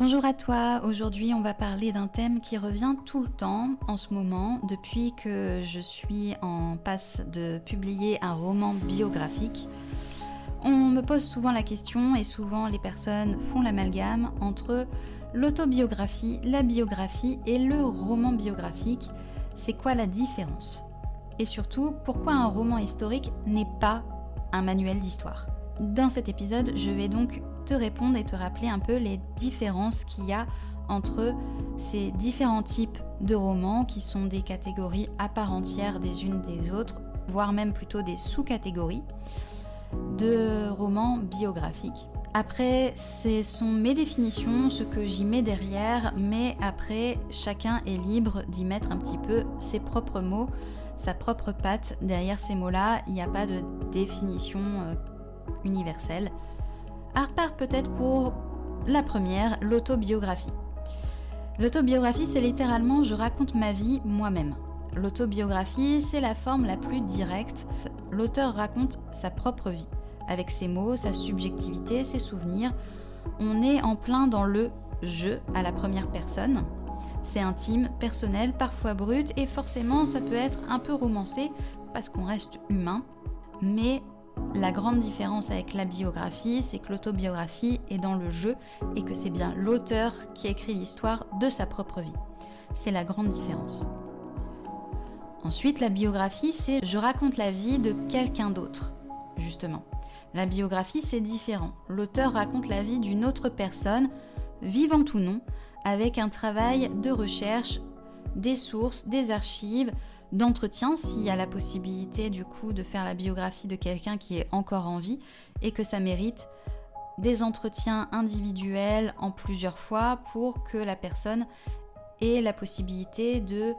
Bonjour à toi, aujourd'hui on va parler d'un thème qui revient tout le temps en ce moment depuis que je suis en passe de publier un roman biographique. On me pose souvent la question et souvent les personnes font l'amalgame entre l'autobiographie, la biographie et le roman biographique. C'est quoi la différence? Et surtout, pourquoi un roman historique n'est pas un manuel d'histoire? Dans cet épisode, je vais donc te répondre et te rappeler un peu les différences qu'il y a entre ces différents types de romans qui sont des catégories à part entière des unes des autres, voire même plutôt des sous-catégories de romans biographiques. Après, ce sont mes définitions, ce que j'y mets derrière, mais après, chacun est libre d'y mettre un petit peu ses propres mots, sa propre patte derrière ces mots-là. Il n'y a pas de définition universelle. À part peut-être pour la première, l'autobiographie. L'autobiographie, c'est littéralement je raconte ma vie moi-même. L'autobiographie, c'est la forme la plus directe. L'auteur raconte sa propre vie, avec ses mots, sa subjectivité, ses souvenirs. On est en plein dans le « je » à la première personne. C'est intime, personnel, parfois brut, et forcément ça peut être un peu romancé, parce qu'on reste humain. Mais la grande différence avec la biographie, c'est que l'autobiographie est dans le jeu et que c'est bien l'auteur qui écrit l'histoire de sa propre vie. C'est la grande différence. Ensuite, la biographie, c'est je raconte la vie de quelqu'un d'autre, justement. La biographie, c'est différent. L'auteur raconte la vie d'une autre personne, vivante ou non, avec un travail de recherche, des sources, des archives, d'entretien s'il y a la possibilité du coup de faire la biographie de quelqu'un qui est encore en vie et que ça mérite des entretiens individuels en plusieurs fois pour que la personne ait la possibilité de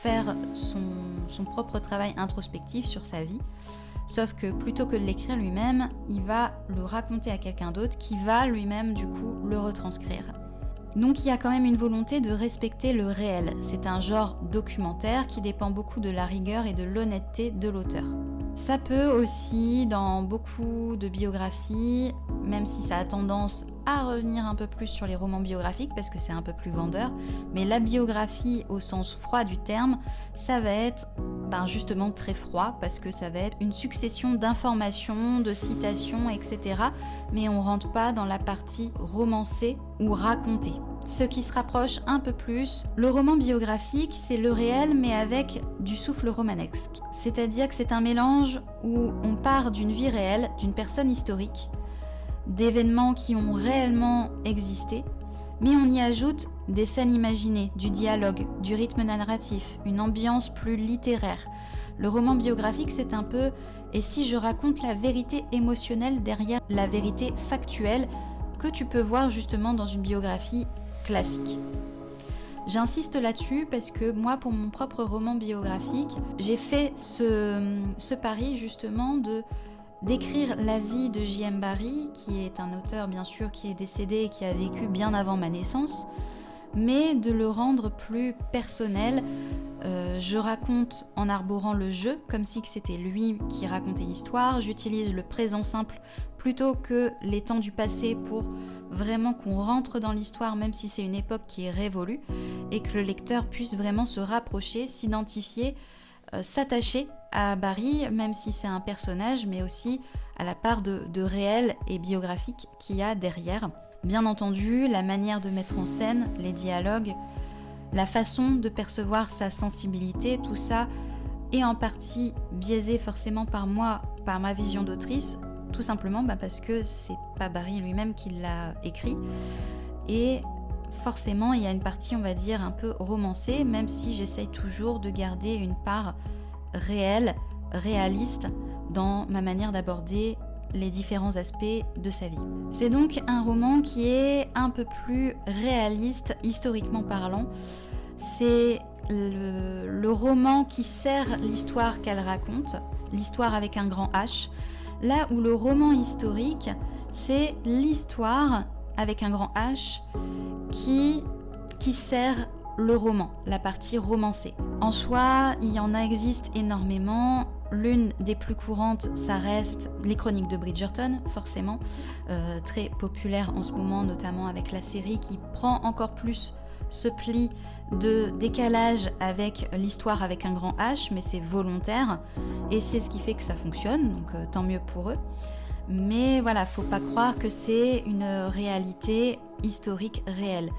faire son propre travail introspectif sur sa vie. Sauf que plutôt que de l'écrire lui-même, il va le raconter à quelqu'un d'autre qui va lui-même du coup le retranscrire. Donc il y a quand même une volonté de respecter le réel. C'est un genre documentaire qui dépend beaucoup de la rigueur et de l'honnêteté de l'auteur. Ça peut aussi, dans beaucoup de biographies, même si ça a tendance à revenir un peu plus sur les romans biographiques parce que c'est un peu plus vendeur, mais la biographie au sens froid du terme, ça va être justement très froid parce que ça va être une succession d'informations, de citations, etc. Mais on rentre pas dans la partie romancée ou racontée. Ce qui se rapproche un peu plus, le roman biographique, c'est le réel mais avec du souffle romanesque. C'est-à-dire que c'est un mélange où on part d'une vie réelle, d'une personne historique, d'événements qui ont réellement existé, mais on y ajoute des scènes imaginées, du dialogue, du rythme narratif, une ambiance plus littéraire. Le roman biographique, c'est un peu « et si je raconte la vérité émotionnelle derrière la vérité factuelle » que tu peux voir justement dans une biographie classique. J'insiste là-dessus parce que moi, pour mon propre roman biographique, j'ai fait ce pari justement d'écrire la vie de J.M. Barrie, qui est un auteur bien sûr qui est décédé et qui a vécu bien avant ma naissance, mais de le rendre plus personnel. Je raconte en arborant le jeu, comme si c'était lui qui racontait l'histoire. J'utilise le présent simple plutôt que les temps du passé pour vraiment qu'on rentre dans l'histoire, même si c'est une époque qui est révolue, et que le lecteur puisse vraiment se rapprocher, s'identifier, s'attacher à Barrie, même si c'est un personnage, mais aussi à la part de réel et biographique qu'il y a derrière. Bien entendu, la manière de mettre en scène, les dialogues, la façon de percevoir sa sensibilité, tout ça est en partie biaisé forcément par moi, par ma vision d'autrice, tout simplement parce que c'est pas Barrie lui-même qui l'a écrit. Et forcément, il y a une partie, on va dire, un peu romancée, même si j'essaye toujours de garder une part réelle, réaliste dans ma manière d'aborder les différents aspects de sa vie. C'est donc un roman qui est un peu plus réaliste, historiquement parlant. C'est le roman qui sert l'histoire qu'elle raconte, l'histoire avec un grand H, là où le roman historique, c'est l'histoire avec un grand H qui sert le roman, la partie romancée. En soi, il y en existe énormément. l'une des plus courantes, ça reste les chroniques de Bridgerton, forcément, très populaire en ce moment, notamment avec la série qui prend encore plus ce pli de décalage avec l'histoire avec un grand H, mais c'est volontaire et c'est ce qui fait que ça fonctionne, donc tant mieux pour eux. Mais voilà, faut pas croire que c'est une réalité historique réelle.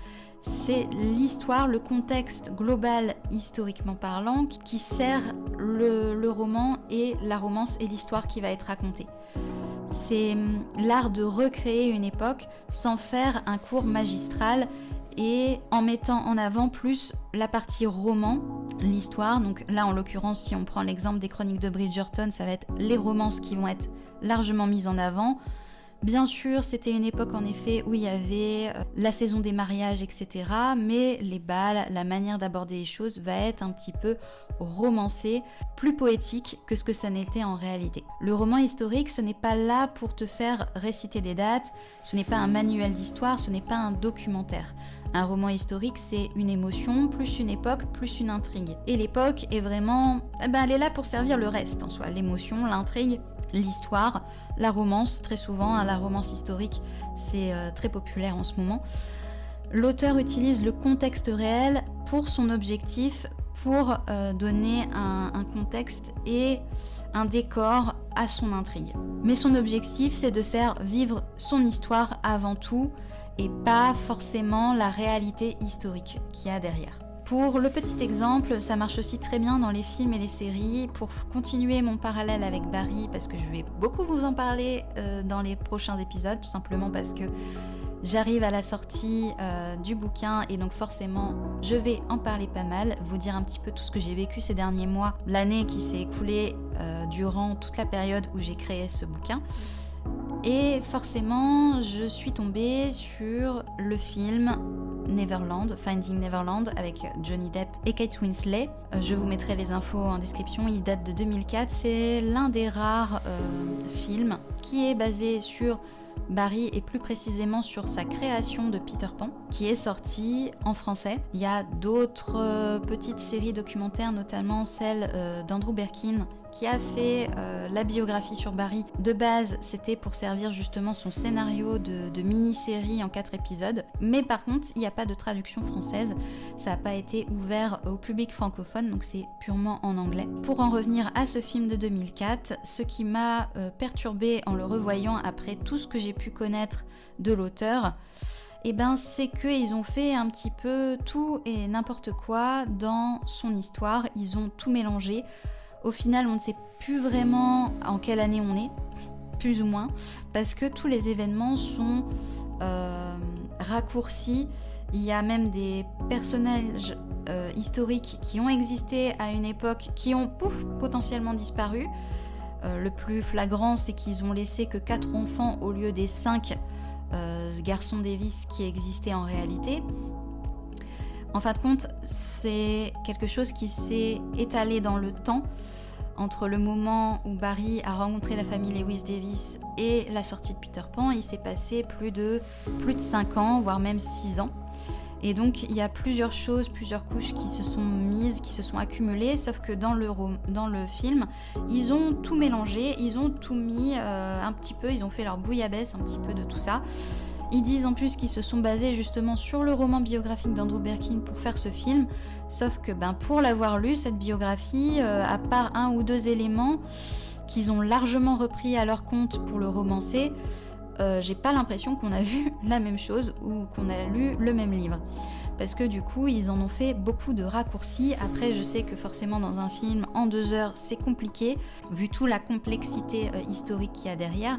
C'est l'histoire, le contexte global historiquement parlant qui sert le roman et la romance et l'histoire qui va être racontée. C'est l'art de recréer une époque sans faire un cours magistral et en mettant en avant plus la partie roman, l'histoire. Donc là, en l'occurrence, si on prend l'exemple des chroniques de Bridgerton, ça va être les romances qui vont être largement mises en avant. Bien sûr, c'était une époque en effet où il y avait la saison des mariages, etc. Mais les bals, la manière d'aborder les choses va être un petit peu romancée, plus poétique que ce que ça n'était en réalité. Le roman historique, ce n'est pas là pour te faire réciter des dates, ce n'est pas un manuel d'histoire, ce n'est pas un documentaire. Un roman historique, c'est une émotion, plus une époque, plus une intrigue. Et l'époque est vraiment... elle est là pour servir le reste en soi, l'émotion, l'intrigue, l'histoire, la romance, très souvent, la romance historique, c'est très populaire en ce moment. L'auteur utilise le contexte réel pour son objectif, pour donner un contexte et un décor à son intrigue. Mais son objectif, c'est de faire vivre son histoire avant tout et pas forcément la réalité historique qu'il y a derrière. Pour le petit exemple, ça marche aussi très bien dans les films et les séries. Pour continuer mon parallèle avec Barry, parce que je vais beaucoup vous en parler dans les prochains épisodes, tout simplement parce que j'arrive à la sortie du bouquin et donc forcément je vais en parler pas mal, vous dire un petit peu tout ce que j'ai vécu ces derniers mois, l'année qui s'est écoulée durant toute la période où j'ai créé ce bouquin. Et forcément, je suis tombée sur le film Neverland, Finding Neverland, avec Johnny Depp et Kate Winslet. Je vous mettrai les infos en description, il date de 2004. C'est l'un des rares films qui est basé sur Barry et plus précisément sur sa création de Peter Pan, qui est sorti en français. Il y a d'autres petites séries documentaires, notamment celle d'Andrew Birkin, qui a fait la biographie sur Barry. De base, c'était pour servir justement son scénario de mini-série en 4 épisodes. Mais par contre, il n'y a pas de traduction française. Ça n'a pas été ouvert au public francophone, donc c'est purement en anglais. Pour en revenir à ce film de 2004, ce qui m'a perturbée en le revoyant après tout ce que j'ai pu connaître de l'auteur, c'est qu'ils ont fait un petit peu tout et n'importe quoi dans son histoire. Ils ont tout mélangé. Au final, on ne sait plus vraiment en quelle année on est, plus ou moins, parce que tous les événements sont raccourcis. Il y a même des personnages historiques qui ont existé à une époque, qui ont potentiellement disparu. Le plus flagrant, c'est qu'ils ont laissé que 4 enfants au lieu des 5 garçons Davis qui existaient en réalité. En fin de compte, c'est quelque chose qui s'est étalé dans le temps entre le moment où Barry a rencontré la famille Lewis Davis et la sortie de Peter Pan. Il s'est passé plus de 5 ans, voire même 6 ans. Et donc, il y a plusieurs choses, plusieurs couches qui se sont mises, qui se sont accumulées, sauf que dans le film, ils ont tout mélangé, ils ont tout mis un petit peu, ils ont fait leur bouillabaisse un petit peu de tout ça. Ils disent en plus qu'ils se sont basés justement sur le roman biographique d'Andrew Birkin pour faire ce film, sauf que pour l'avoir lu, cette biographie, à part 1 ou 2 éléments qu'ils ont largement repris à leur compte pour le romancer, j'ai pas l'impression qu'on a vu la même chose ou qu'on a lu le même livre. Parce que du coup, ils en ont fait beaucoup de raccourcis. Après, je sais que forcément dans un film, en 2 heures, c'est compliqué, vu toute la complexité historique qu'il y a derrière.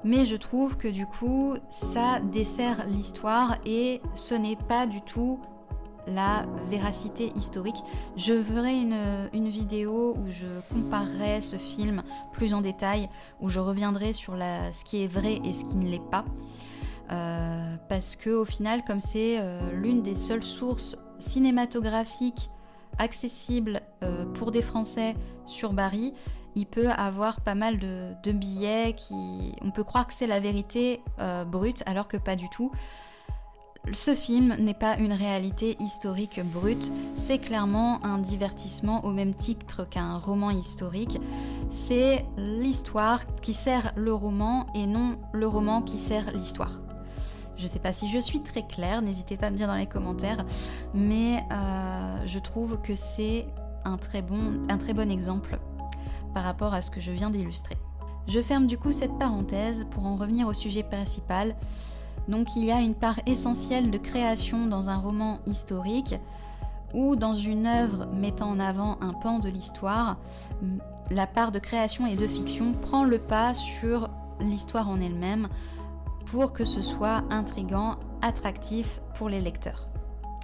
Mais je trouve que du coup, ça dessert l'histoire et ce n'est pas du tout la véracité historique. Je ferai une vidéo où je comparerai ce film plus en détail, où je reviendrai sur ce qui est vrai et ce qui ne l'est pas. Parce que au final, comme c'est l'une des seules sources cinématographiques accessibles pour des Français sur Barry, il peut avoir pas mal de billets on peut croire que c'est la vérité brute alors que pas du tout. Ce film n'est pas une réalité historique brute, c'est clairement un divertissement au même titre qu'un roman historique. C'est l'histoire qui sert le roman et non le roman qui sert l'histoire. Je ne sais pas si je suis très claire, n'hésitez pas à me dire dans les commentaires, mais je trouve que c'est un très bon exemple par rapport à ce que je viens d'illustrer. Je ferme du coup cette parenthèse pour en revenir au sujet principal. Donc il y a une part essentielle de création dans un roman historique ou dans une œuvre mettant en avant un pan de l'histoire. La part de création et de fiction prend le pas sur l'histoire en elle-même pour que ce soit intriguant, attractif pour les lecteurs.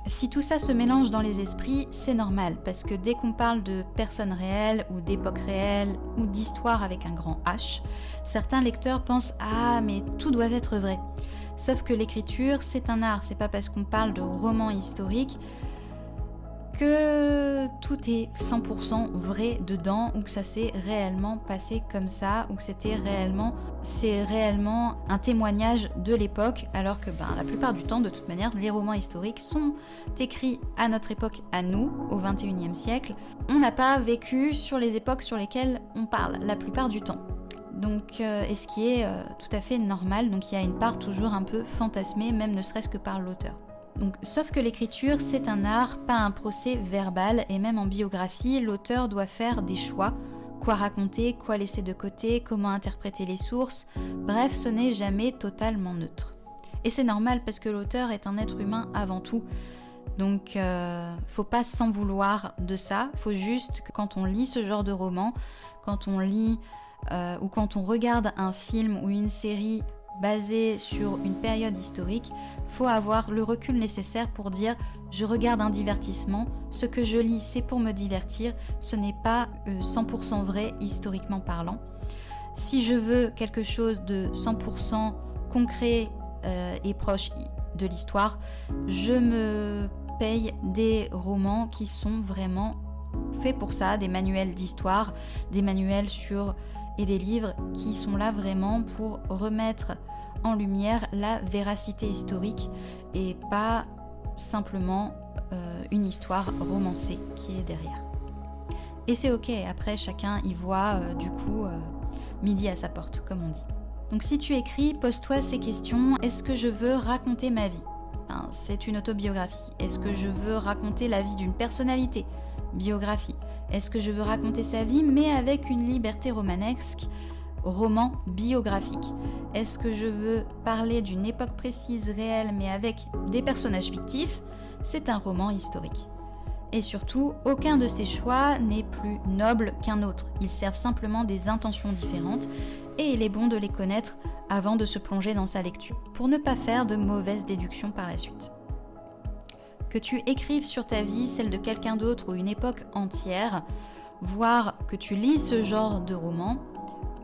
Si tout ça se mélange dans les esprits, c'est normal, parce que dès qu'on parle de personnes réelles ou d'époques réelles ou d'histoire avec un grand H, certains lecteurs pensent « Ah, mais tout doit être vrai ». Sauf que l'écriture, c'est un art, c'est pas parce qu'on parle de roman historique que tout est 100% vrai dedans ou que ça s'est réellement passé comme ça ou que c'est réellement un témoignage de l'époque, alors que la plupart du temps, de toute manière, les romans historiques sont écrits à notre époque, à nous, au 21e siècle. On n'a pas vécu sur les époques sur lesquelles on parle la plupart du temps. Donc, et ce qui est tout à fait normal, donc il y a une part toujours un peu fantasmée, même ne serait-ce que par l'auteur. Donc, sauf que l'écriture, c'est un art, pas un procès verbal, et même en biographie, l'auteur doit faire des choix, quoi raconter, quoi laisser de côté, comment interpréter les sources, bref, ce n'est jamais totalement neutre. Et c'est normal parce que l'auteur est un être humain avant tout, donc faut pas s'en vouloir de ça, faut juste que quand on lit ce genre de roman, quand on lit ou quand on regarde un film ou une série basée sur une période historique, faut avoir le recul nécessaire pour dire je regarde un divertissement, ce que je lis c'est pour me divertir, ce n'est pas 100% vrai historiquement parlant. Si je veux quelque chose de 100% concret et proche de l'histoire, je me paye des romans qui sont vraiment faits pour ça, des manuels d'histoire, des manuels et des livres qui sont là vraiment pour remettre en lumière la véracité historique et pas simplement une histoire romancée qui est derrière. Et c'est ok, après chacun y voit midi à sa porte, comme on dit. Donc si tu écris, pose-toi ces questions. Est-ce que je veux raconter ma vie ? C'est une autobiographie. Est-ce que je veux raconter la vie d'une personnalité ? Biographie. Est-ce que je veux raconter sa vie mais avec une liberté romanesque ? Roman biographique. Est-ce que je veux parler d'une époque précise, réelle, mais avec des personnages fictifs ? C'est un roman historique. Et surtout, aucun de ces choix n'est plus noble qu'un autre. Ils servent simplement des intentions différentes et il est bon de les connaître avant de se plonger dans sa lecture pour ne pas faire de mauvaises déductions par la suite. Que tu écrives sur ta vie, celle de quelqu'un d'autre ou une époque entière, voire que tu lis ce genre de roman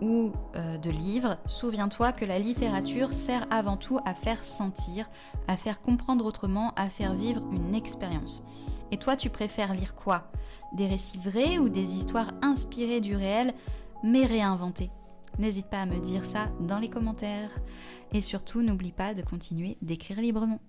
ou de livre, souviens-toi que la littérature sert avant tout à faire sentir, à faire comprendre autrement, à faire vivre une expérience. Et toi, tu préfères lire quoi ? Des récits vrais ou des histoires inspirées du réel, mais réinventées ? N'hésite pas à me dire ça dans les commentaires. Et surtout, n'oublie pas de continuer d'écrire librement.